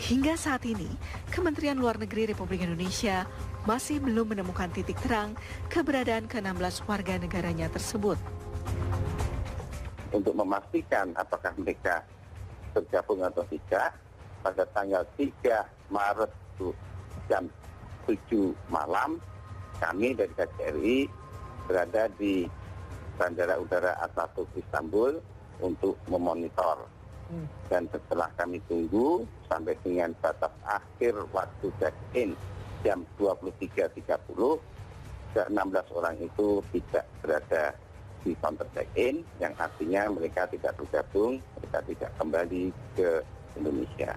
Hingga saat ini, Kementerian Luar Negeri Republik Indonesia masih belum menemukan titik terang keberadaan ke-16 warga negaranya tersebut. Untuk memastikan apakah mereka bergabung atau tidak, pada tanggal 3 Maret jam 7 malam, kami dari KJRI berada di Bandara Udara Atatürk Istanbul untuk memonitor. Dan setelah kami tunggu sampai dengan batas akhir waktu check-in jam 23.30, ke-16 orang itu tidak berada di counter check-in, yang artinya mereka tidak bergabung, mereka tidak kembali ke Indonesia.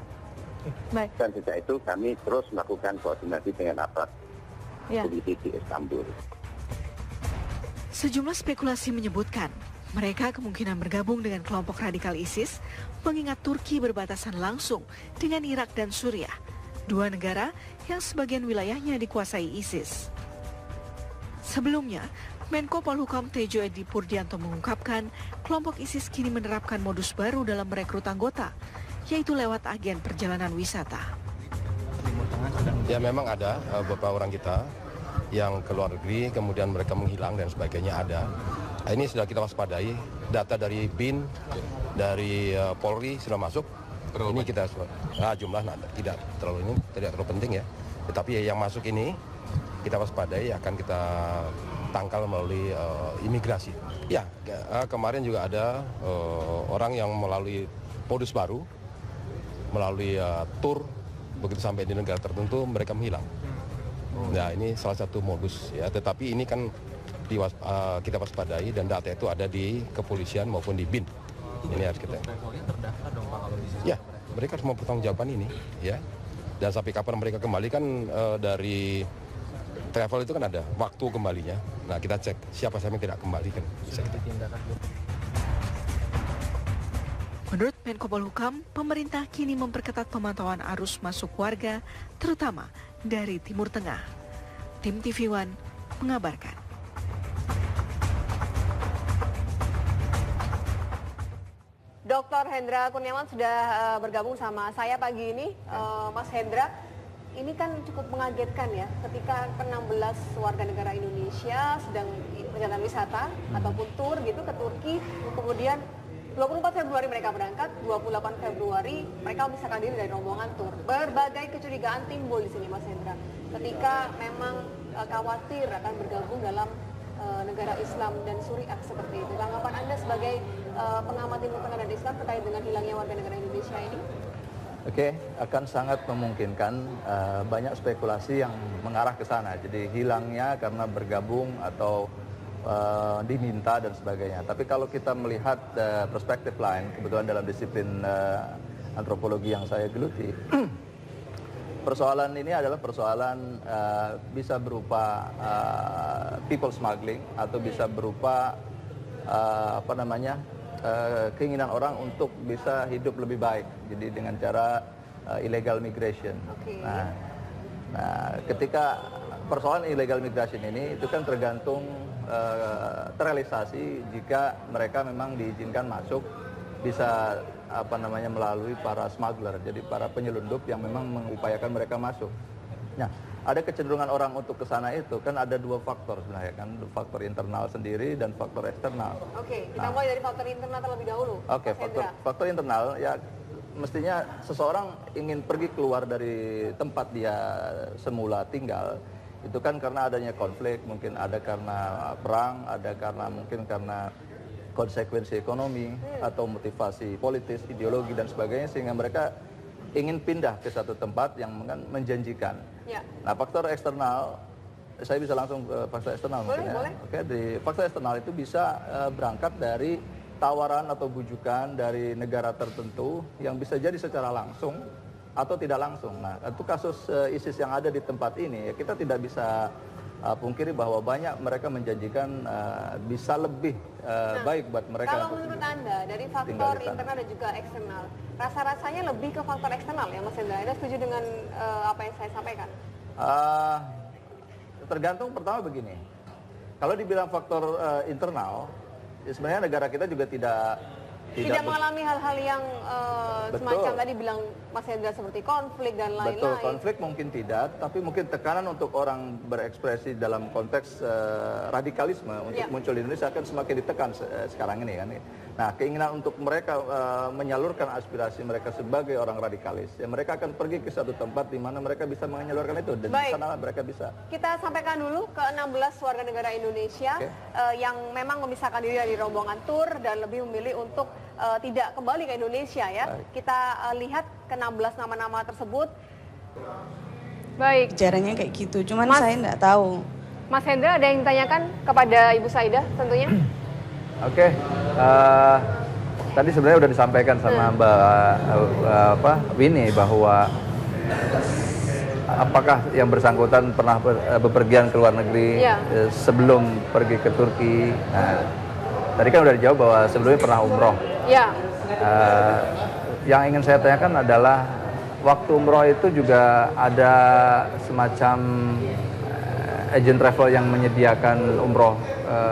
Baik. Dan sejak itu kami terus melakukan koordinasi dengan aparat polisi di Istanbul. Sejumlah spekulasi menyebutkan mereka kemungkinan bergabung dengan kelompok radikal ISIS, mengingat Turki berbatasan langsung dengan Irak dan Suriah, dua negara yang sebagian wilayahnya dikuasai ISIS. Sebelumnya, Menko Polhukam Tejo Edi Purdianto mengungkapkan kelompok ISIS kini menerapkan modus baru dalam merekrut anggota, yaitu lewat agen perjalanan wisata. Ya memang ada beberapa orang kita yang ke luar negeri, kemudian mereka menghilang dan sebagainya ada. Nah, ini sudah kita waspadai, data dari BIN, dari Polri sudah masuk. Ini kita jumlah tidak terlalu penting ya. Tetapi yang masuk ini kita waspadai, akan kita tangkal melalui imigrasi. Ya, kemarin juga ada orang yang melalui modus baru, melalui tur, begitu sampai di negara tertentu mereka menghilang. Nah, ini salah satu modus ya, tetapi ini kan kita waspadai dan data itu ada di kepolisian maupun di BIN. Ini harus kita. Terdaftar dong Pak kalau bisa. Ya, mereka harus mempertanggungjawabkan ini ya. Dan sampai kapan mereka kembali kan dari travel itu kan ada waktu kembalinya. Nah, kita cek siapa yang tidak kembali kan. Bisa kita tindakan. Menurut Menko Polhukam, pemerintah kini memperketat pemantauan arus masuk warga, terutama dari Timur Tengah. Tim TV One mengabarkan. Dr. Hendra Kurniawan sudah bergabung sama saya pagi ini. Mas Hendra, ini kan cukup mengagetkan ya, ketika ke-16 warga negara Indonesia sedang perjalanan wisata ataupun tur gitu ke Turki, kemudian 24 Februari mereka berangkat, 28 Februari mereka misalkan diri dari rombongan tur. Berbagai kecurigaan timbul di sini, Mas Hendra. Ketika memang khawatir akan bergabung dalam negara Islam dan Suriah seperti itu. Tanggapan Anda sebagai pengamat Timur Tengah dan Islam terkait dengan hilangnya warga negara Indonesia ini? Oke, akan sangat memungkinkan banyak spekulasi yang mengarah ke sana. Jadi hilangnya karena bergabung atau diminta dan sebagainya. Tapi kalau kita melihat perspektif lain, kebetulan dalam disiplin antropologi yang saya geluti, persoalan ini adalah persoalan bisa berupa people smuggling atau bisa berupa keinginan orang untuk bisa hidup lebih baik. Jadi dengan cara illegal migration. Okay. Nah, ketika persoalan illegal migration ini itu kan tergantung terrealisasi jika mereka memang diizinkan masuk bisa melalui para smuggler, jadi para penyelundup yang memang mengupayakan mereka masuk. Nah, ada kecenderungan orang untuk ke sana itu kan ada dua faktor sebenarnya kan, faktor internal sendiri dan faktor eksternal. Oke, kita mulai dari faktor internal terlebih dahulu. Oke, faktor internal ya mestinya seseorang ingin pergi keluar dari tempat dia semula tinggal. Itu kan karena adanya konflik, mungkin ada karena perang, ada karena mungkin karena konsekuensi ekonomi atau motivasi politis, ideologi dan sebagainya, sehingga mereka ingin pindah ke satu tempat yang menjanjikan. Ya. Nah, faktor eksternal, saya bisa langsung ke faktor eksternal mungkin ya. Boleh. Oke, di faktor eksternal itu bisa berangkat dari tawaran atau bujukan dari negara tertentu yang bisa jadi secara langsung atau tidak langsung. Nah, itu kasus ISIS yang ada di tempat ini, ya kita tidak bisa pungkiri bahwa banyak mereka menjanjikan bisa lebih baik buat mereka. Kalau menurut Anda, dari faktor internal dan juga eksternal, rasa-rasanya lebih ke faktor eksternal ya Mas Hendra? Anda setuju dengan apa yang saya sampaikan? Tergantung, pertama begini, kalau dibilang faktor internal, ya sebenarnya negara kita juga tidak Tidak mengalami hal-hal yang semacam tadi bilang Mas Hendra seperti konflik dan lain-lain. Betul, konflik mungkin tidak, tapi mungkin tekanan untuk orang berekspresi dalam konteks radikalisme untuk muncul di Indonesia akan semakin ditekan sekarang ini kan. Nah, keinginan untuk mereka menyalurkan aspirasi mereka sebagai orang radikalis, ya mereka akan pergi ke satu tempat di mana mereka bisa menyalurkan itu dan di sana mereka bisa. Kita sampaikan dulu ke 16 warga negara Indonesia yang memang memisahkan diri dari rombongan tur dan lebih memilih untuk tidak kembali ke Indonesia ya. Kita lihat ke 16 nama-nama tersebut. Baik. Caranya kayak gitu, cuman saya nggak tahu. Mas Hendra ada yang ditanyakan kepada Ibu Saidah tentunya? Oke, tadi sebenarnya udah disampaikan sama Mbak Winnie bahwa apakah yang bersangkutan pernah bepergian ke luar negeri sebelum pergi ke Turki. Nah, tadi kan udah dijawab bahwa sebelumnya pernah umroh. Ya. Yang ingin saya tanyakan adalah waktu umroh itu juga ada semacam agent travel yang menyediakan umroh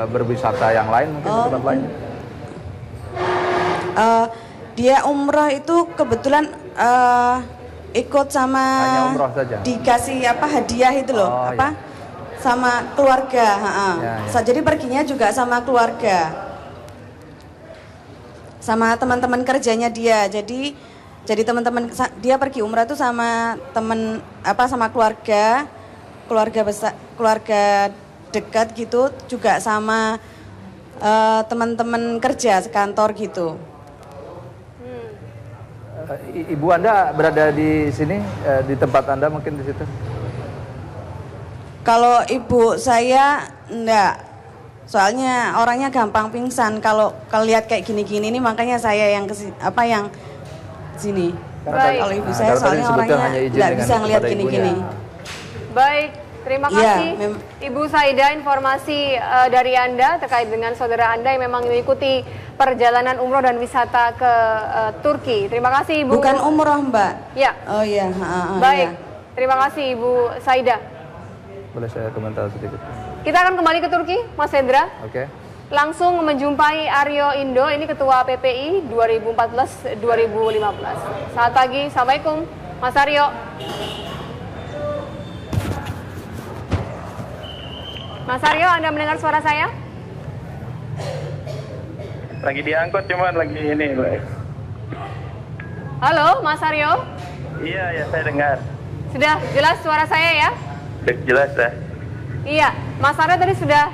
berwisata yang lain mungkin di tempat lain. Dia umroh itu kebetulan ikut sama hanya umroh saja. Dikasih hadiah itu loh, sama keluarga. Jadi perginya juga sama keluarga, sama teman-teman kerjanya dia. Jadi teman-teman dia pergi umrah itu sama teman sama keluarga besar, keluarga dekat gitu, juga sama teman-teman kerja sekantor gitu. Ibu Anda berada di sini, di tempat Anda mungkin di situ? Kalau ibu saya enggak, soalnya orangnya gampang pingsan kalau lihat kayak gini-gini nih, makanya saya yang yang sini. Kalau ibu saya soalnya orangnya nggak bisa ngelihat gini-gini. Baik, terima kasih Ibu Saidah informasi dari Anda terkait dengan saudara Anda yang memang mengikuti perjalanan umroh dan wisata ke Turki. Terima kasih Ibu. Bukan umroh Mbak. Ya. Oh iya. Baik, terima kasih Ibu Saidah. Boleh saya komentar sedikit? Kita akan kembali ke Turki, Mas Hendra. Oke. Langsung menjumpai Aryo Indo, ini Ketua PPI 2014-2015. Selamat pagi, Assalamualaikum Mas Aryo. Mas Aryo, Anda mendengar suara saya? Lagi diangkut cuman lagi ini. Halo, Mas Aryo? Iya, ya saya dengar. Sudah jelas suara saya ya? Jelas ya. Iya, Mas Aryo tadi sudah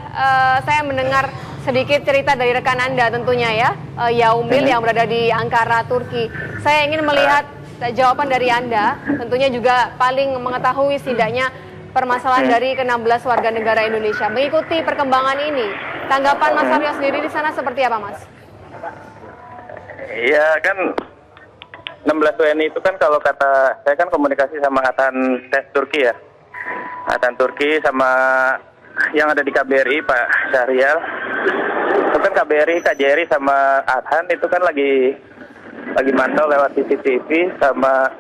saya mendengar sedikit cerita dari rekan Anda tentunya ya, Yaumil yang berada di Ankara, Turki. Saya ingin melihat jawaban dari Anda, tentunya juga paling mengetahui setidaknya permasalahan dari ke-16 warga negara Indonesia. Mengikuti perkembangan ini, tanggapan Mas Aryo sendiri di sana seperti apa, Mas? Iya kan 16 WNI itu kan kalau kata saya kan komunikasi sama Atan Turki ya. Atan Turki sama yang ada di KBRI Pak Syahrial. Itu kan KJRI sama Adhan itu kan lagi mantau lewat CCTV sama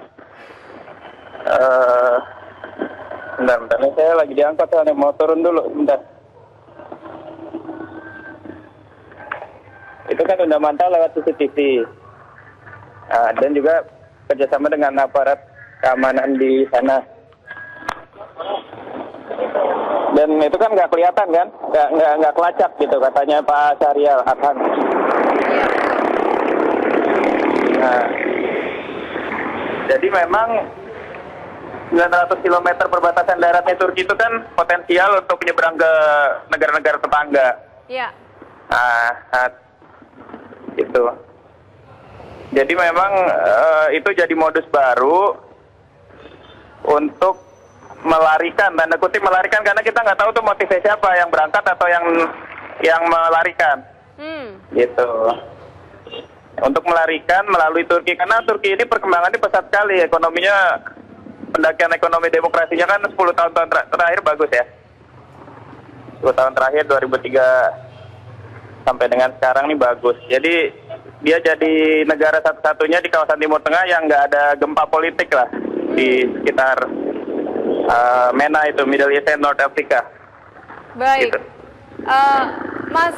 bentar, saya lagi diangkut soalnya mau turun dulu, bentar. Itu kan udah mantau lewat CCTV. Dan juga kerjasama dengan aparat keamanan di sana. Dan itu kan nggak kelihatan kan, nggak kelacak gitu katanya Pak Syahrial Adhan. Nah, jadi memang 900 km perbatasan daratnya Turki itu kan potensial untuk menyeberang ke negara-negara tetangga. Iya. Nah, itu. Jadi memang itu jadi modus baru untuk melarikan, tanda kutip melarikan, karena kita nggak tahu tuh motifnya siapa, yang berangkat atau yang melarikan. Gitu. Untuk melarikan melalui Turki, karena Turki ini perkembangannya pesat sekali, ekonominya, pendakian ekonomi demokrasinya kan 10 tahun terakhir bagus ya. 10 tahun terakhir 2003 sampai dengan sekarang nih bagus. Jadi dia jadi negara satu-satunya di kawasan Timur Tengah yang nggak ada gempa politik lah di sekitar MENA itu, Middle East and North Africa. Baik. Gitu. Mas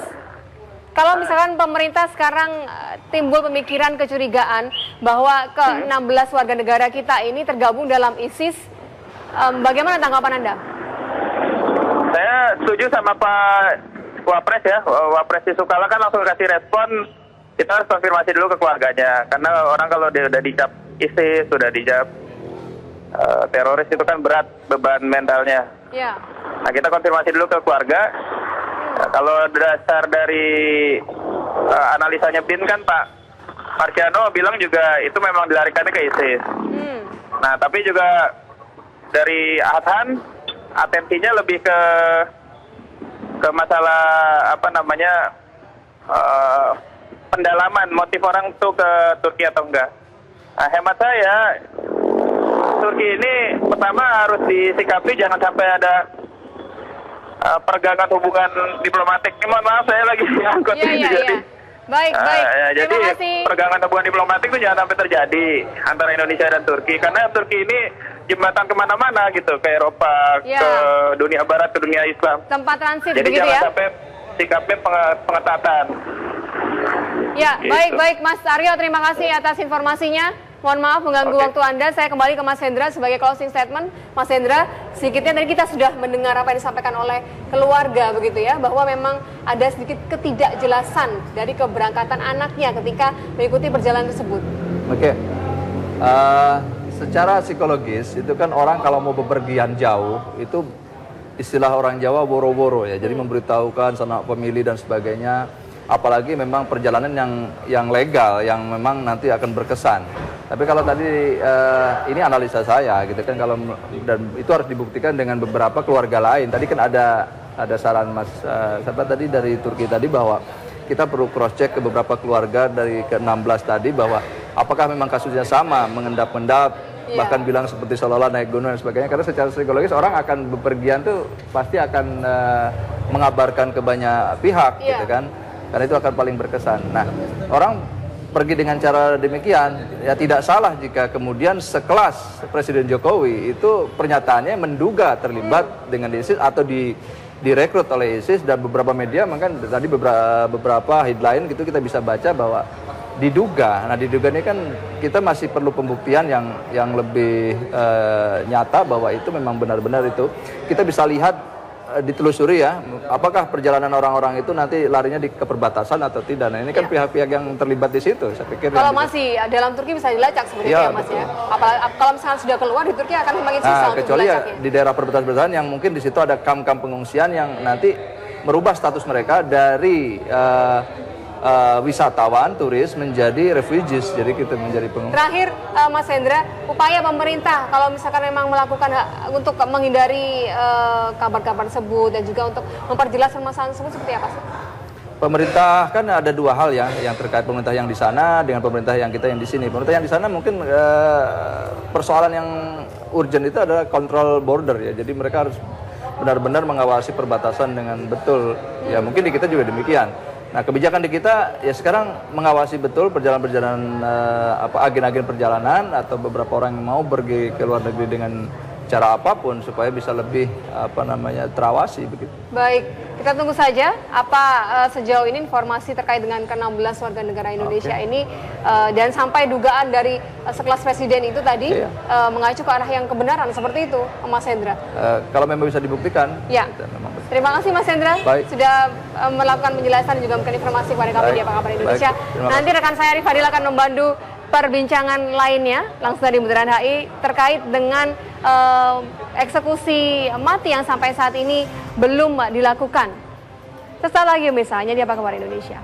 Kalau misalkan pemerintah sekarang timbul pemikiran kecurigaan bahwa ke-16 warga negara kita ini tergabung dalam ISIS, bagaimana tanggapan Anda? Saya setuju sama Pak Wapres ya. Wapres Yusuf Kala kan langsung kasih respon, kita harus konfirmasi dulu ke keluarganya. Karena orang kalau dia udah dicap ISIS, sudah dicap teroris itu kan berat beban mentalnya. Ya. Nah, kita konfirmasi dulu ke keluarga. Kalau dasar dari analisanya BIN kan Pak Marciano bilang juga itu memang dilarikannya ke ISIS. Nah, tapi juga dari Adhan atensinya lebih ke masalah pendalaman motif orang itu ke Turki atau enggak. Nah, hemat saya Turki ini pertama harus disikapi jangan sampai ada pergangan hubungan diplomatik. Ini mohon maaf saya lagi diangkut ini jadi. Baik. Jadi Terima kasih. pergangan hubungan diplomatik itu jangan sampai terjadi antara Indonesia dan Turki karena Turki ini jembatan kemana-mana gitu ke Eropa, ke dunia Barat, ke dunia Islam. Tempat transit jadi begitu jangan ya? sampai sikapnya pengetatan. Ya, gitu. baik Mas Aryo, terima kasih atas informasinya. Mohon maaf mengganggu waktu Anda. Saya kembali ke Mas Hendra sebagai closing statement. Mas Hendra, sedikitnya tadi kita sudah mendengar apa yang disampaikan oleh keluarga begitu ya, bahwa memang ada sedikit ketidakjelasan dari keberangkatan anaknya ketika mengikuti perjalanan tersebut. Oke. Secara psikologis itu kan orang kalau mau bepergian jauh itu istilah orang Jawa woro-woro ya. Jadi memberitahukan sanak pemilih dan sebagainya. Apalagi memang perjalanan yang legal yang memang nanti akan berkesan. Tapi kalau tadi ini analisa saya gitu kan, kalau dan itu harus dibuktikan dengan beberapa keluarga lain. Tadi kan ada saran Mas siapa tadi dari Turki tadi bahwa kita perlu cross check ke beberapa keluarga dari ke-16 tadi bahwa apakah memang kasusnya sama, mengendap-endap, bahkan bilang seperti seolah-olah naik gunung dan sebagainya. Karena secara psikologis orang akan bepergian tuh pasti akan mengabarkan ke banyak pihak gitu kan. Karena itu akan paling berkesan. Nah, orang pergi dengan cara demikian, ya tidak salah jika kemudian sekelas Presiden Jokowi itu pernyataannya menduga terlibat dengan ISIS atau direkrut oleh ISIS, dan beberapa media bahkan tadi beberapa headline gitu kita bisa baca bahwa diduga. Nah, diduga ini kan kita masih perlu pembuktian yang lebih nyata bahwa itu memang benar-benar itu. Kita bisa lihat ditelusuri ya, apakah perjalanan orang-orang itu nanti larinya ke perbatasan atau tidak. Nah, ini kan pihak-pihak yang terlibat di situ, saya pikir. Kalau masih dalam Turki bisa dilacak sebenarnya ya, Mas ya. Apalagi kalau misalnya sudah keluar di Turki akan semakin susah untuk kecuali ya dilacaknya. Di daerah perbatasan yang mungkin di situ ada kamp-kamp pengungsian yang nanti merubah status mereka dari wisatawan, turis menjadi refugees, jadi kita menjadi pengungsi. Terakhir, Mas Hendra, upaya pemerintah kalau misalkan memang melakukan untuk menghindari kabar-kabar tersebut dan juga untuk memperjelas permasalahan tersebut seperti apa sih? Pemerintah kan ada dua hal ya, yang terkait pemerintah yang di sana dengan pemerintah yang kita yang di sini. Pemerintah yang di sana mungkin persoalan yang urgent itu adalah kontrol border ya, jadi mereka harus benar-benar mengawasi perbatasan dengan betul. Ya mungkin di kita juga demikian. Nah, kebijakan di kita ya sekarang mengawasi betul perjalanan-perjalanan agen-agen perjalanan atau beberapa orang yang mau pergi ke luar negeri dengan cara apapun supaya bisa lebih terawasi begitu. Baik, kita tunggu saja apa sejauh ini informasi terkait dengan ke-16 warga negara Indonesia ini dan sampai dugaan dari sekelas presiden itu tadi mengacu ke arah yang kebenaran seperti itu, Mas Hendra. Kalau memang bisa dibuktikan. Ya. Terima kasih Mas Hendra sudah melakukan penjelasan dan juga memberikan informasi kepada kami di Apa Kabar Indonesia. Nanti rekan saya Arif Fadil akan membantu perbincangan lainnya langsung dari Bundaran HI terkait dengan eksekusi mati yang sampai saat ini belum dilakukan. Sesaat lagi misalnya di Apa Kabar Indonesia.